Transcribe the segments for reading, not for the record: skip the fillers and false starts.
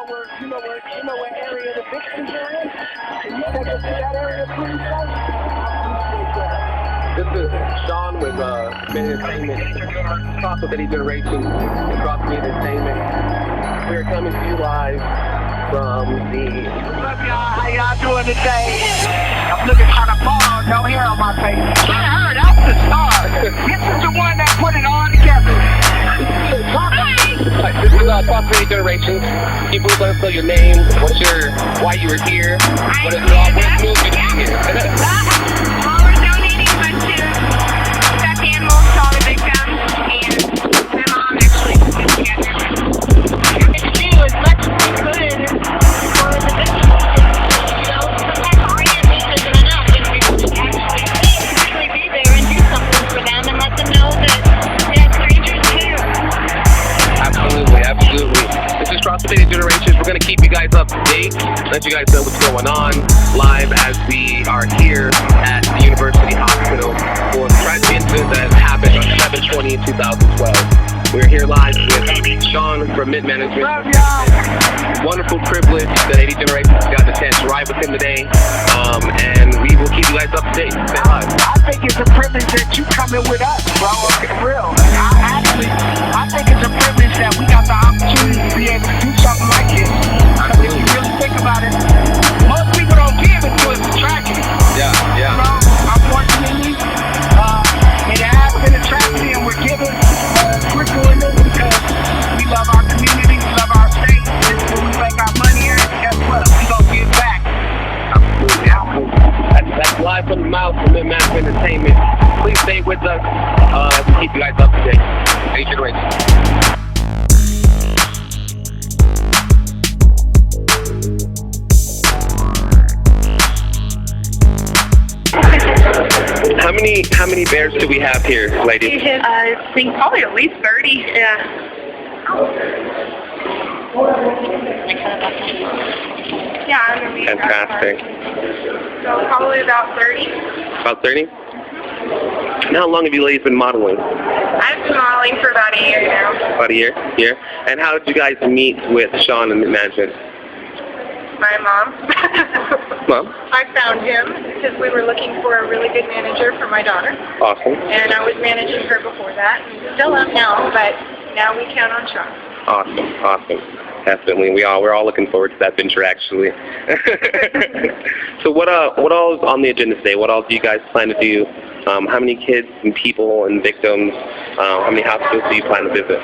you know what area the victims are in? Can you take us to that area, please, sir? This is Sean with Entertainment, Hospitality Generation, across the Entertainment. We are coming to you live from the... What's up, y'all? How y'all doing today? I'm looking kind of bald, no hair on my face. I heard I'm the star. This is the one that put it all together. This is Hospitality Generation. Can you please let us know your name, why you were here, what moved you to be here? Well, we're donating blood to stuffed animals to all the victims, and my mom actually put it together. We're going to do as much as we could for the victims. So sometimes all your pieces are not going to be able to actually be there and do something for them and let them know that strangers care. Absolutely, absolutely. This is Hospitality Generations. We're going to keep you guys up to date, let you guys know what's going on live as we are here at the University Hospital for the tragic incident that happened on 7/20/2012. We're here live with Sean from Mid Management. Wonderful privilege that AD Generations got the chance to ride with him today, and we will keep you guys up to date. Say hi. I think it's a privilege that you coming with us, bro. It's real. I think it's a privilege that we got the opportunity to be able to do something like this. Because if you really think about it, most people don't give it to us. It's tragedy. Yeah. You know, unfortunately, it has been a tragedy, and we're giving we're doing this because we love our community, we love our state. This is where we make our money here. And guess what? We gonna give back. That's live from the mouth from Mid Management Entertainment. Please stay with us as we keep you guys up to date. AD Generations. How many bears do we have here, ladies? I think probably at least 30. Yeah. Yeah, I'm gonna be Fantastic. so probably about 30. About 30? And how long have you ladies been modeling? I've been modeling for about a year now. About a year? And how did you guys meet with Sean and Mid Management? My mom. Mom? I found him because we were looking for a really good manager for my daughter. Awesome. And I was managing her before that. Still am now, but now we count on Sean. Awesome. Definitely. We're all looking forward to that venture, actually. So what all is on the agenda today? What all do you guys plan to do? How many kids and people and victims, how many hospitals do you plan to visit?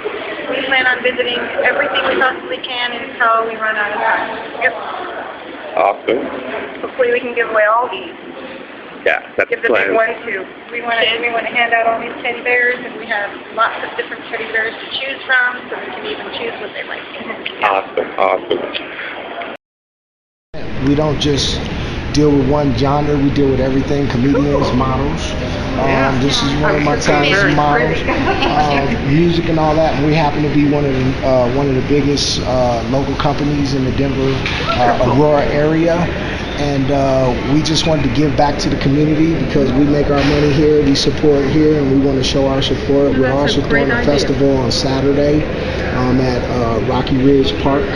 We plan on visiting everything we possibly can until we run out of time. Yep. Awesome. Hopefully we can give away all these. Yeah, that's Give the the big plan. one too. We want to hand out all these teddy bears, and we have lots of different teddy bears to choose from, so we can even choose what they like. Awesome. We don't just deal with one genre, we deal with everything, comedians, models. This is one of my talented models, music and all that. And we happen to be one of the biggest local companies in the Denver, Aurora area. And we just wanted to give back to the community because we make our money here, we support here, and we want to show our support. We're also throwing a festival on Saturday at Rocky Ridge Park.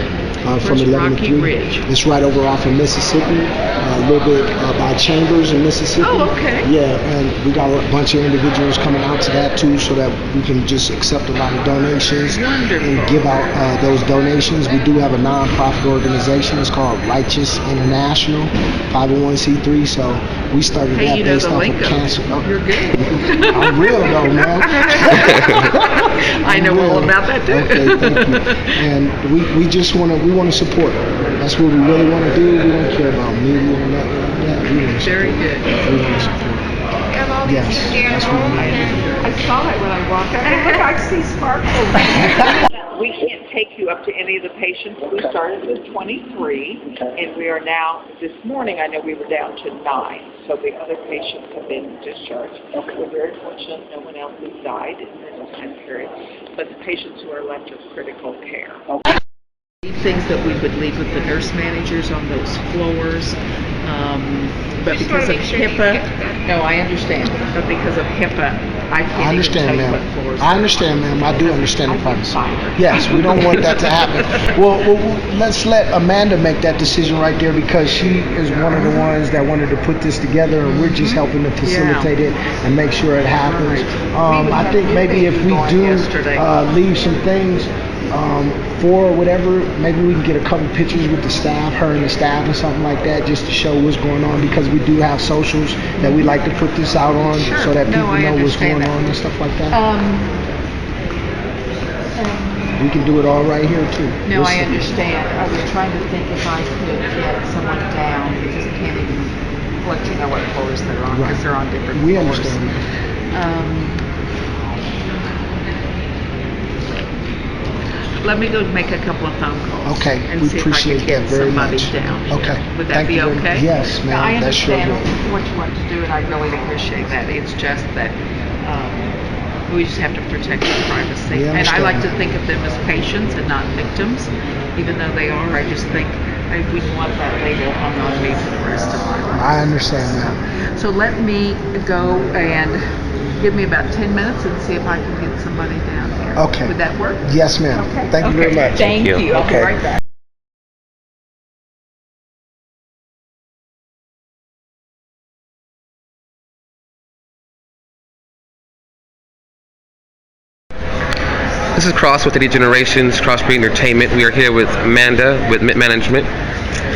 From 11 to 3. It's right over off of Mississippi, a little bit by Chambers in Mississippi. Oh, okay. Yeah, and we got a bunch of individuals coming out to that too, so that we can just accept a lot of donations and give out those donations. We do have a non-profit organization. It's called Righteous International, 501c3. So we started that based off of cancer. You're good. I'm real though, man. I know all about that too. Okay, thank you. And we just want to support. That's what we really want to do. We don't care about media or nothing like that. We want to support. Very good. We want to support. Yes, that's what we want to do. I saw that when I walked out. Look, I see sparkles. We can't take you up to any of the patients. We started with 23, and we are now, this morning, I know we were down to 9. So the other patients have been discharged. We're very fortunate no one else has died in this time period, but the patients who are left are critical care. Things that we would leave with the nurse managers on those floors, but because of HIPAA, no, I understand, but because of HIPAA, I can't I understand, even tell ma'am. you what floors I understand, ma'am. I do understand the I can privacy. find her. Yes, we don't want that to happen. Well, let's let Amanda make that decision right there because she is one of the ones that wanted to put this together, and we're just helping to facilitate it and make sure it happens. Right. I think maybe if we do leave some things for whatever, maybe we can get a couple pictures with the staff, her and the staff, and something like that, just to show what's going on because we do have socials that we like to put this out on Sure. so that No, people I know what's understand going that. on and stuff like that. We can do it all right here too. No, I Listen. understand. I was trying to think if I could get someone down because I can't even let you know what floors they're on because Right. they're on different We floors. understand. Let me go make a couple of phone calls. Okay, and we see appreciate if I can that get very somebody much. down here. Okay, Would that thank be you very okay? much. Yes, ma'am, Now, I that sure understand will. what you want to do, and I really appreciate that. It's just that we just have to protect their privacy. We And I like to understand. think of them as patients and not victims, even though they are. I just think I wouldn't want that label hung on me for the rest of my life. I understand that. So let me go and give me about 10 minutes and see if I can get somebody down here. Okay. Would that work? Yes, ma'am. Okay. Thank you very Okay. much. Thank you. I'll be Okay. right back. This is Cross with Any Generations, Crossbreed Entertainment. We are here with Amanda with MIT Management.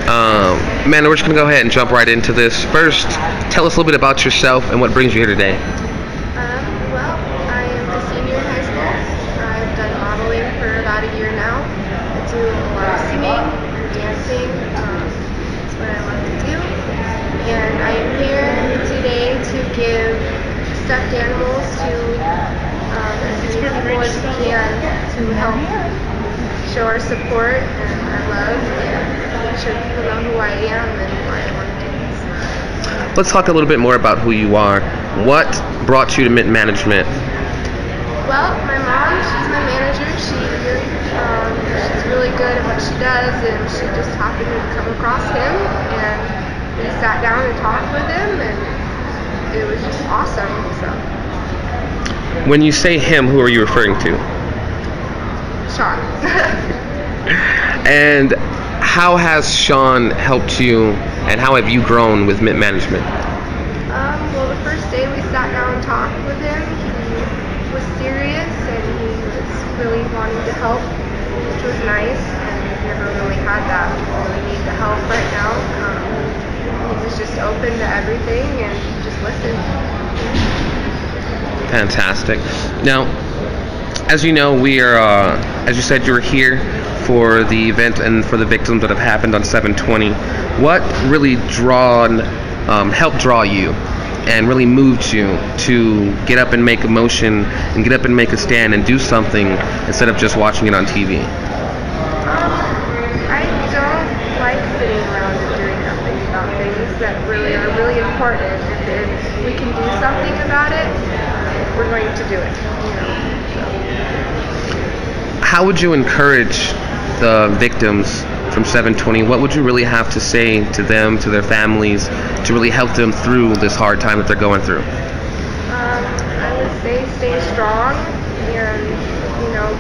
Amanda, we're just going to go ahead and jump right into this. First, tell us a little bit about yourself and what brings you here today. Well, I am a senior in high school. I've done modeling for about a year now. I do a lot of singing, dancing. That's what I love to do. And I am here today to give stuffed animals to as many people as we can to help show our support and our love and make sure people know who I am and why I want to do this. Let's talk a little bit more about who you are. What brought you to MIT Management? Well, my mom, she's my manager. She's really good at what she does, and she just happened to come across him, and we sat down and talked with him, and it was just awesome. So, When you say him, who are you referring to? Sean. And how has Sean helped you, and how have you grown with MIT Management? Well, the first day we sat down and talked with him, he was serious and he was really wanting to help, which was nice, and we've never really had that. We really need the help right now. He was just open to everything and just listened. Fantastic. Now, as you know, we are, as you said, you were here for the event and for the victims that have happened on 7/20. What really helped draw you and really moved you to get up and make a motion and get up and make a stand and do something instead of just watching it on TV? I don't like sitting around and doing nothing about things that really are really important. If we can do something about it, we're going to do it. How would you encourage the victims from 7/20? What would you really have to say to them, to their families, to really help them through this hard time that they're going through? I would say stay strong and,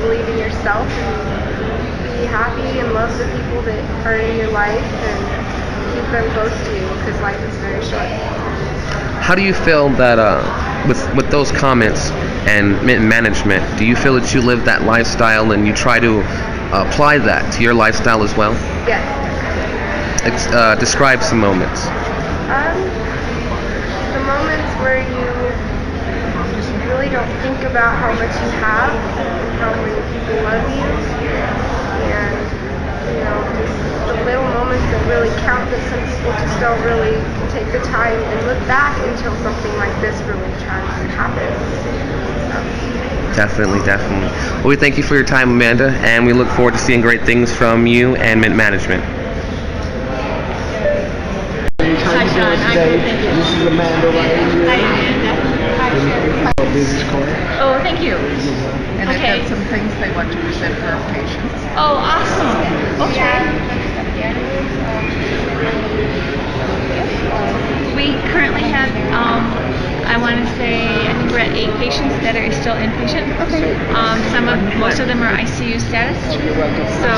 believe in yourself and be happy and love the people that are in your life and keep them close to you because life is very short. How do you feel that with those comments and management, do you feel that you live that lifestyle and you try to apply that to your lifestyle as well? Yes. Describe some moments. The moments where you just really don't think about how much you have and how many people love you and just the little moments that really count that some people just don't really take the time and look back until something like this really tragically happens. So. Definitely. Well, we thank you for your time, Amanda, and we look forward to seeing great things from you and MIT Management. Hi, Sean. This is Amanda right here. Hi, Amanda. A business card. Oh, thank you. And Okay. they've got some things they want to present for our patients. Oh, awesome. Okay. We currently have, I want to say, I think we're at 8 patients that are still inpatient. Okay. Most of them are ICU status. So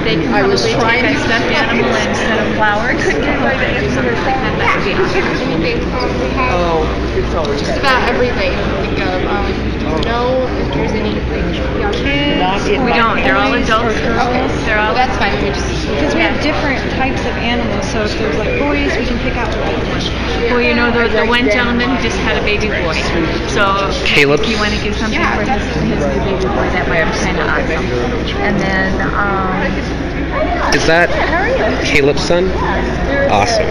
they can I was probably trying take a to- stuffed animal instead of flowers. That would be awesome. Anything. We have just about everything you can think of. Do you know if there's any young kids? We don't. They're all adults. Okay. They're all. Well, that's fine. We just Because we have different types of animals, so if there's like boys, we can pick out the right one. Well, you know, the one gentleman just had a baby boy. So Caleb? if you want to give something for his new baby boy, that might be kind of awesome. And then, Is that Caleb's son? Awesome.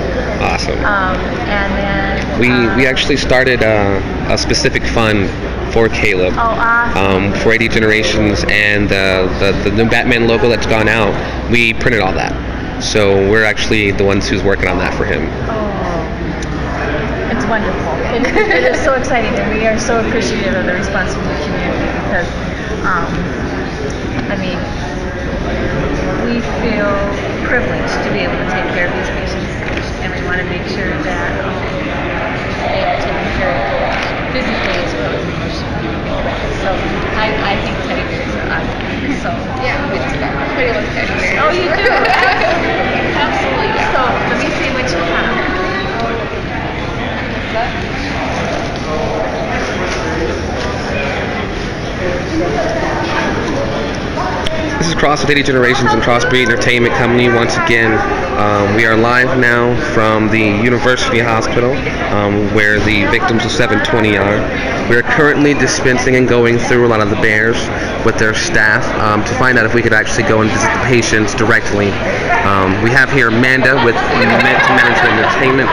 and then. We actually started a specific fund for Caleb. Oh, awesome. For 80 Generations, and the new Batman logo that's gone out, we printed all that. So we're actually the ones who's working on that for him. It's wonderful. It is so exciting, and we are so appreciative of the response from the community because, we feel privileged to be able to take care of these patients, and we want to make sure that they are taken care of physically as well as emotionally. So I think teddy bears are awesome. So we just got pretty little teddy bears. Oh, you do? Absolutely. So let me see what you have. This is Cross with 80 Generations and Crossbreed Entertainment Company. Once again, we are live now from the University Hospital, where the victims of 720 are. We are currently dispensing and going through a lot of the bears with their staff to find out if we could actually go and visit the patients directly. We have here Amanda with Management Entertainment.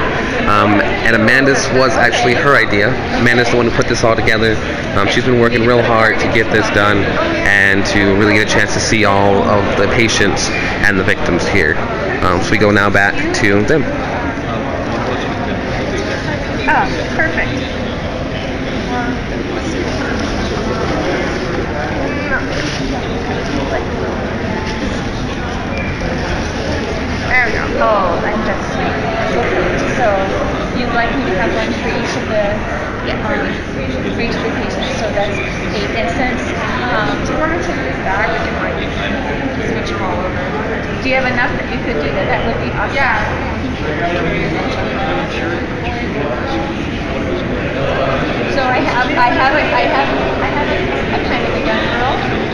And Amanda's was actually her idea. Amanda's the one who put this all together. She's been working real hard to get this done and to really get a chance to see all of the patients and the victims here. So we go now back to them. Oh, perfect. There we go. Oh, I think that's sweet. So you'd like me to have one for each of the for each of the patients. So that's 8. And since do you want to take this back? Would you mind switch them all over? Do you have enough that you could do that? That would be awesome. Yeah. So I have a kind of a young girl.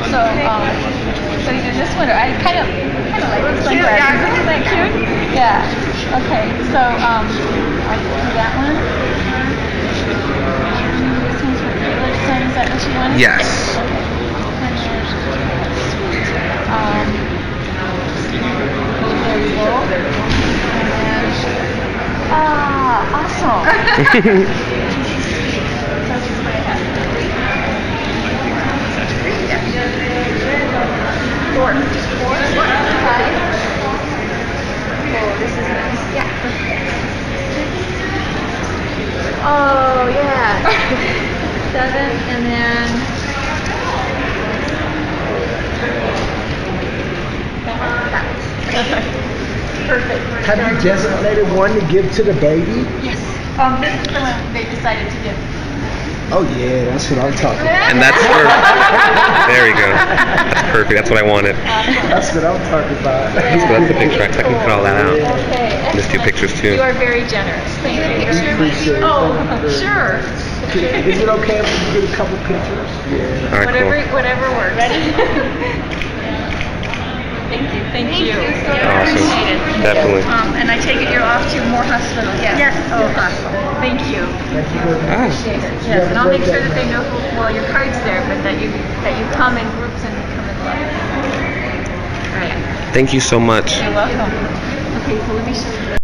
So in this one I kind of like this one. Yeah, isn't that cute? Yeah. Okay. So I'll do that one. This one's for Felix. Is that what you wanted? Yes. There we go. And awesome. Four. Oh, this is nice. Yeah. Oh, yeah. 7, and then perfect. Have you designated one to give to the baby? Yes. This is the one they decided to give. Oh yeah, that's what I'm talking about. And that's for... There you go. That's perfect. That's what I wanted. That's what I'm talking about. That's the picture. I can put all that out. Okay. There's 2 pictures too. You are very generous. Thank you. Appreciate it. Oh, sure. Is it okay if we get a couple pictures? Yeah. All right, cool. Whatever works. Thank you. Awesome. Appreciate it. Definitely. And I take it you're off to more hospital. Yes. Oh, awesome. Thank you. Thank you very much. Appreciate it. Yes, and I'll make sure that they know your card's there, but that you come in groups and come in look. All right. Thank you so much. You're welcome. Okay, so let me show you.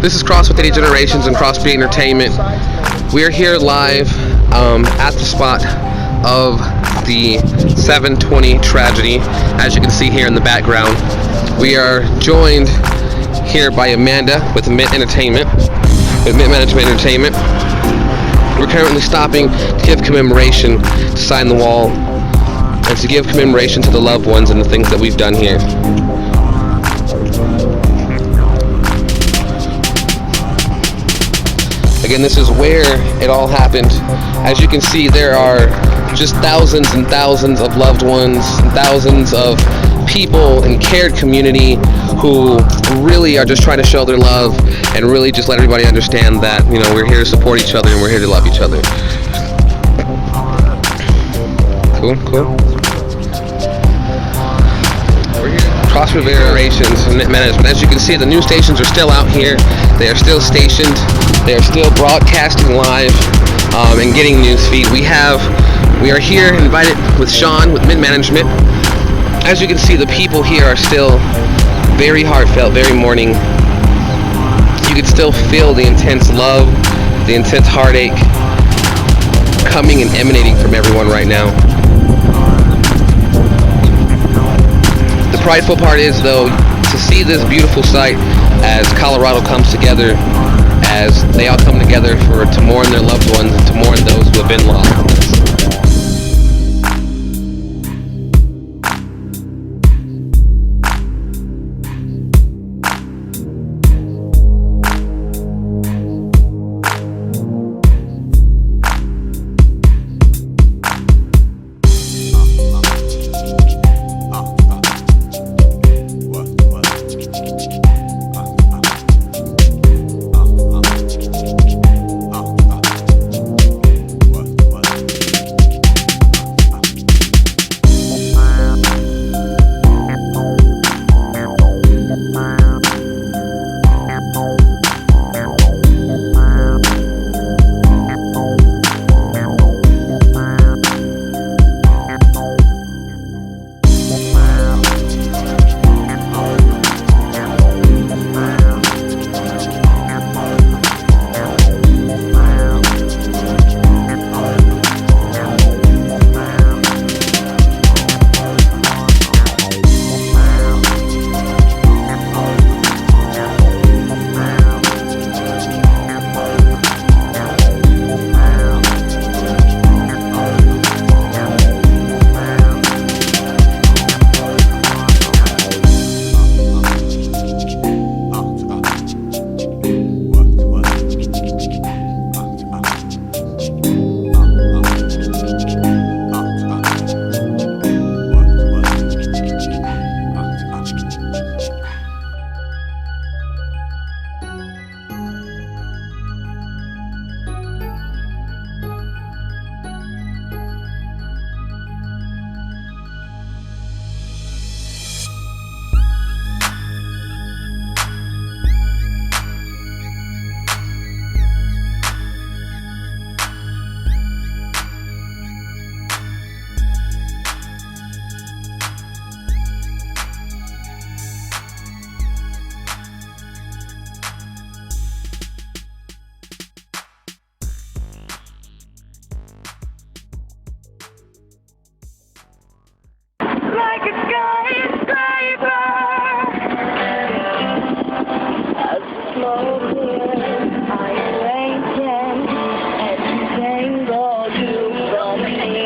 This is Cross with 80 Generations and Crossbreed Entertainment. We are here live at the spot of the 720 tragedy. As you can see here in the background, we are joined here by Amanda with Mint Management Entertainment. We're currently stopping to give commemoration, to sign the wall, and to give commemoration to the loved ones and the things that we've done here. Again, this is where it all happened. As you can see, there are just thousands and thousands of loved ones, and thousands of people in cared community who really are just trying to show their love and really just let everybody understand that, you know, we're here to support each other and we're here to love each other. Cool, cool. We're here at Cross Rivard Operations and Management. As you can see, the news stations are still out here. They are still stationed. They are still broadcasting live and getting news feed. We are here invited with Sean with mid-management. As you can see, the people here are still very heartfelt, very mourning. You can still feel the intense love, the intense heartache coming and emanating from everyone right now. The prideful part is, though, to see this beautiful sight as Colorado comes together, as they all come together to mourn their loved ones and to mourn those who have been lost. Like a skyscraper, as smoking, I awaken and tangle you from me.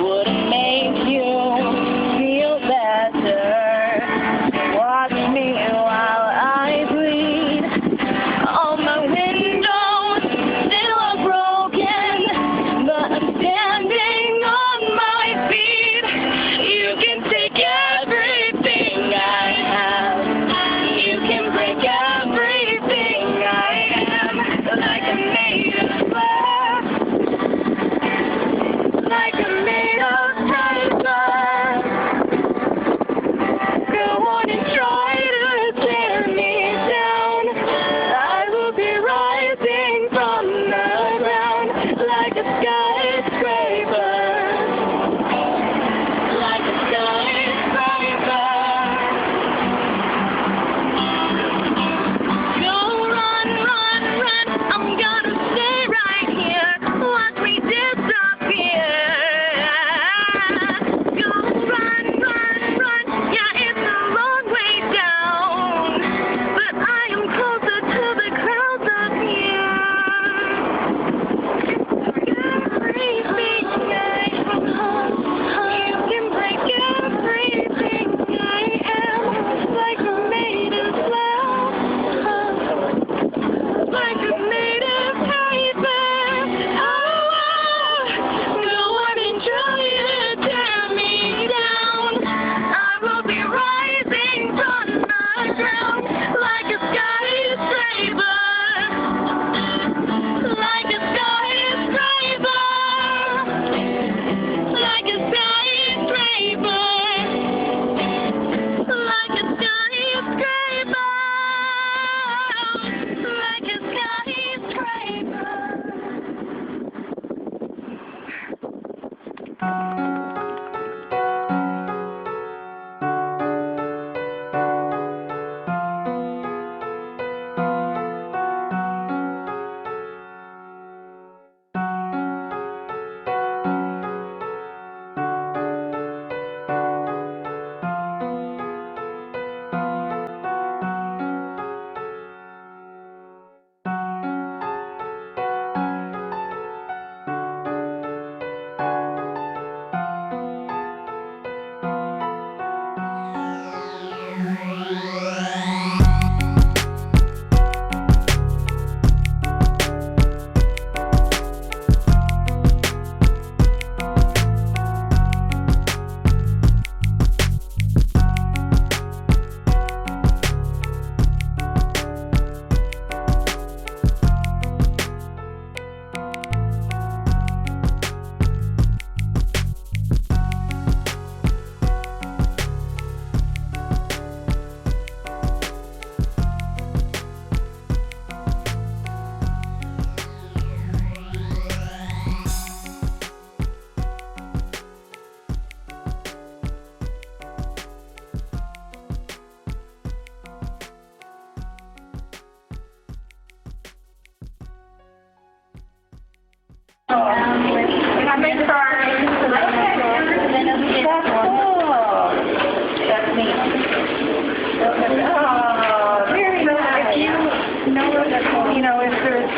Would it make you feel better? Watch me while I bleed. All my windows still are broken, but I'm standing on my feet. You can take everything. Coming for our that's me. Oh, very nice. You know, if there's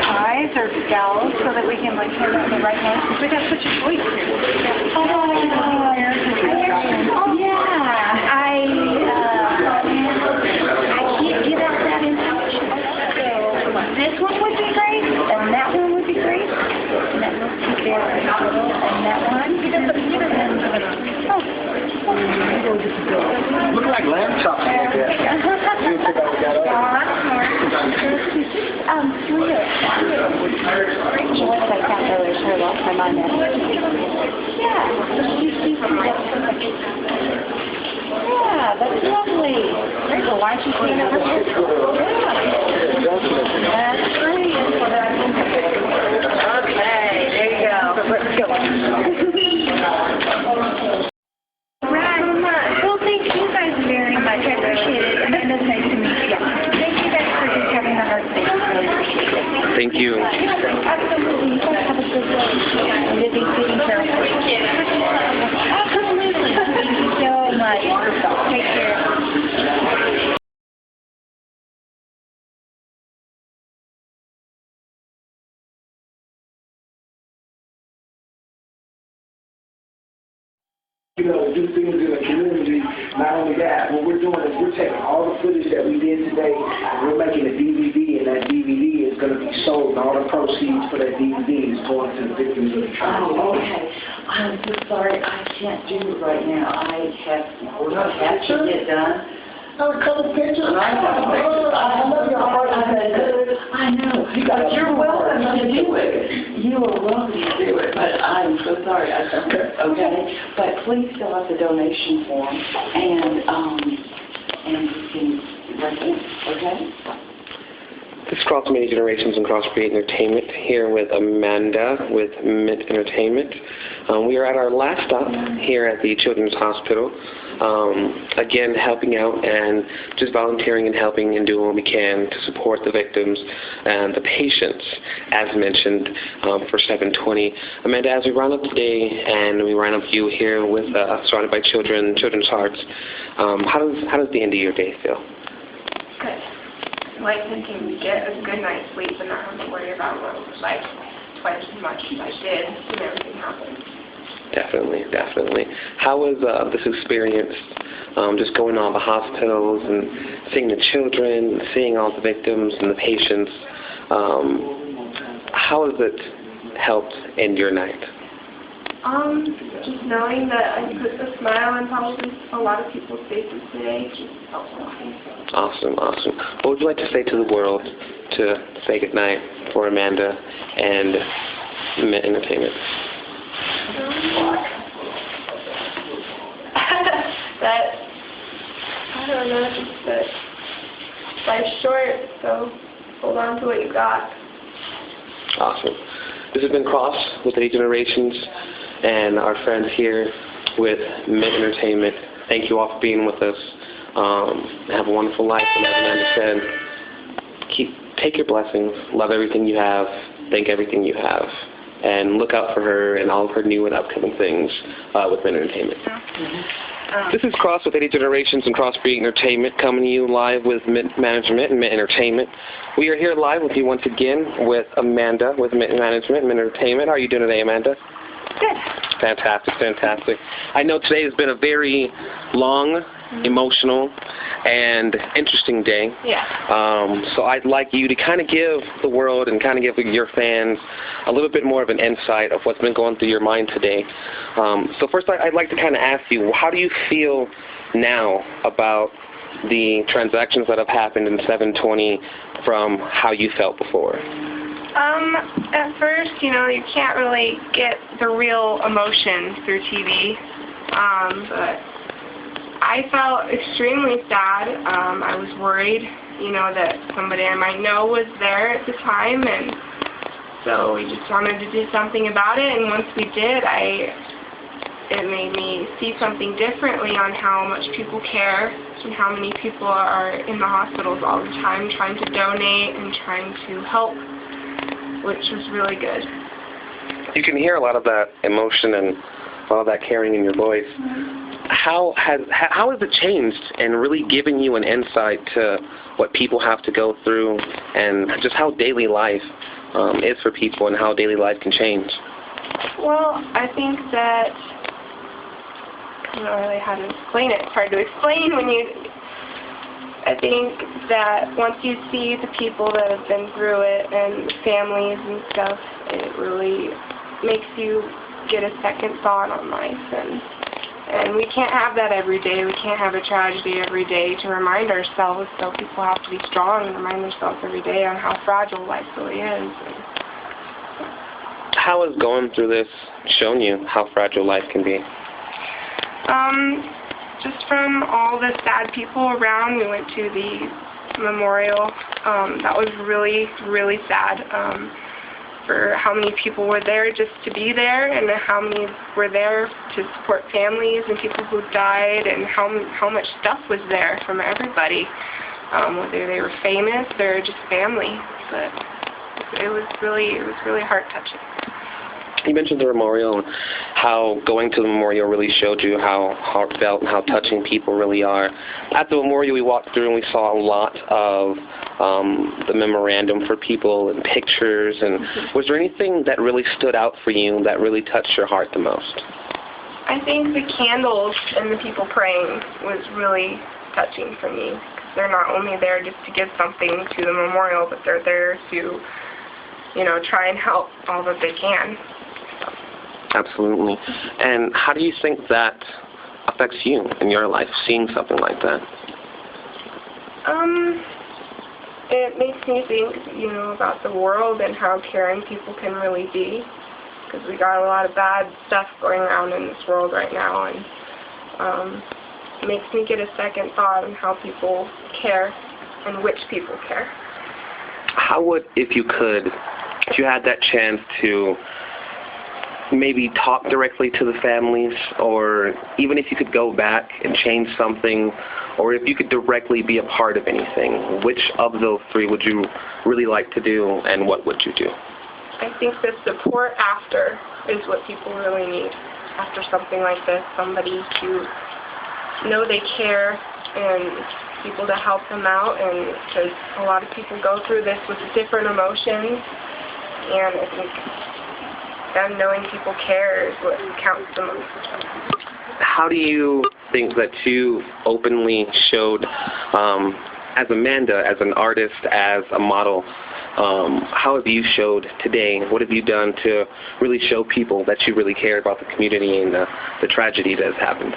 eyes or scowls so that we can like hear that in the right notes, because we got such a voice here. I can't give out that information. So this one would be great, and that one would be great, and that looks very little, and that one. Look like lamb chops. What I found earlier, so I lost my mind there. Yeah, that's lovely. There's a why she's sitting over here. Yeah. That's great. Okay, there you go. Let's go. Right. Well, thank you guys very much. I appreciate it. Amanda's nice to meet you. Thank you guys for just having the heart space. I really appreciate it. Thank you. Absolutely. You guys have a good day. And busy taking care of you. Absolutely. Thank you so much. Take care. You know, do things in the community. Not only that, what we're doing is we're taking all the footage that we did today and we're making a DVD, and that DVD is going to be sold, and all the proceeds for that DVD is going to the victims of the trauma. Oh, okay. I'm so sorry. I can't do it right now. I have to get done. A couple pictures. I love your heart. I know. You're welcome to do it. You are welcome to do it, but I'm so sorry. Okay? But please fill out the donation form, and you can write it, okay? This is Cross Many Generations and Cross Create Entertainment, here with Amanda with Mint Entertainment. We are at our last stop here at the Children's Hospital. Again, helping out and just volunteering and helping and doing what we can to support the victims and the patients, as mentioned, for 720. Amanda, as we round up the day and we round up you here with surrounded by children's hearts, how does the end of your day feel? Good. Like thinking get a good night's sleep and not have to worry about what it was like twice as much as I did when everything happened. Definitely. How was this experience, just going to all the hospitals and seeing the children, seeing all the victims and the patients? How has it helped end your night? Just knowing that I put a smile on probably a lot of people's faces today just helps a lot. Awesome. What would you like to say to the world to say goodnight for Amanda and Mint Entertainment? That, I don't know, just that life's short, so hold on to what you got. Awesome. This has been Cross with 8 Generations and our friends here with Mint Entertainment. Thank you all for being with us. Have a wonderful life, and as Amanda said, take your blessings, love everything you have, thank everything you have, and look out for her and all of her new and upcoming things with Mint Entertainment. This is Cross with 80 Generations and Crossbreed Entertainment, coming to you live with Mint Management and Mint Entertainment. We are here live with you once again with Amanda with Mint Management and Mint Entertainment. How are you doing today, Amanda? Good. Fantastic, fantastic. I know today has been a very long, emotional, and interesting day. Yeah. So I'd like you to kind of give the world and kind of give your fans a little bit more of an insight of what's been going through your mind today. So first I'd like to kind of ask you, how do you feel now about the transactions that have happened in 720 from how you felt before? At first, you can't really get the real emotion through TV, but I felt extremely sad. I was worried, that somebody I might know was there at the time, and so we just wanted to do something about it, and once we did, it made me see something differently on how much people care and how many people are in the hospitals all the time trying to donate and trying to help, which was really good. You can hear a lot of that emotion and a lot of that caring in your voice. How has it changed and really given you an insight to what people have to go through and just how daily life is for people and how daily life can change? Well, I think that, I don't know really how to explain it. It's hard to explain I think that once you see the people that have been through it and families and stuff, it really makes you get a second thought on life. And we can't have that every day. We can't have a tragedy every day to remind ourselves. So people have to be strong and remind themselves every day on how fragile life really is. How has going through this shown you how fragile life can be? Just from all the sad people around. We went to the memorial. That was really, really sad. For how many people were there just to be there, and how many were there to support families and people who died, and how much stuff was there from everybody, whether they were famous or just family. But it was really heart-touching. You mentioned the memorial and how going to the memorial really showed you how heartfelt and how touching people really are. At the memorial we walked through and we saw a lot of the memorandum for people and pictures. And was there anything that really stood out for you that really touched your heart the most? I think the candles and the people praying was really touching for me. They're not only there just to give something to the memorial, but they're there to, try and help all that they can. Absolutely. And how do you think that affects you in your life, seeing something like that? It makes me think, about the world and how caring people can really be. Because we got a lot of bad stuff going around in this world right now, and it makes me get a second thought on how people care and which people care. How would, if you had that chance to maybe talk directly to the families, or even if you could go back and change something, or if you could directly be a part of anything, which of those three would you really like to do, and what would you do? I think the support after is what people really need. After something like this, somebody to know they care and people to help them out, and because a lot of people go through this with different emotions, and I think them knowing people care is what counts the most. How do you think that you openly showed, as Amanda, as an artist, as a model, how have you showed today, what have you done to really show people that you really care about the community and the tragedy that has happened?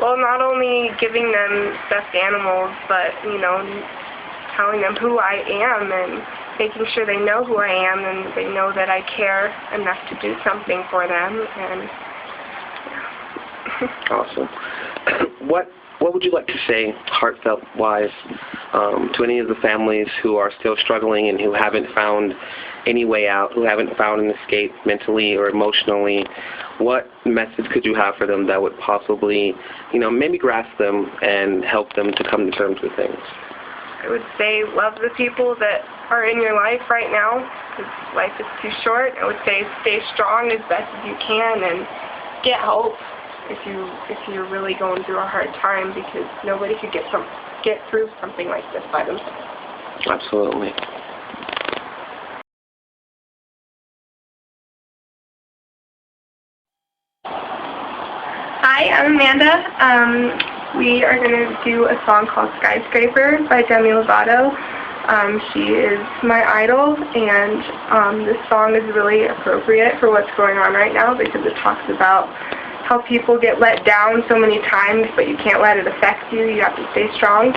Well, not only giving them stuffed animals, but, telling them who I am and making sure they know who I am and they know that I care enough to do something for them. And Awesome. What would you like to say, heartfelt-wise, to any of the families who are still struggling and who haven't found any way out, who haven't found an escape mentally or emotionally? What message could you have for them that would possibly, maybe grasp them and help them to come to terms with things? I would say love the people that are in your life right now, because life is too short. I would say stay strong as best as you can and get hope if you're really going through a hard time, because nobody could get through something like this by themselves. Absolutely. Hi, I'm Amanda. We are going to do a song called Skyscraper by Demi Lovato. She is my idol, and this song is really appropriate for what's going on right now, because it talks about how people get let down so many times, but you can't let it affect you. You have to stay strong.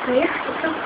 Skyscraper.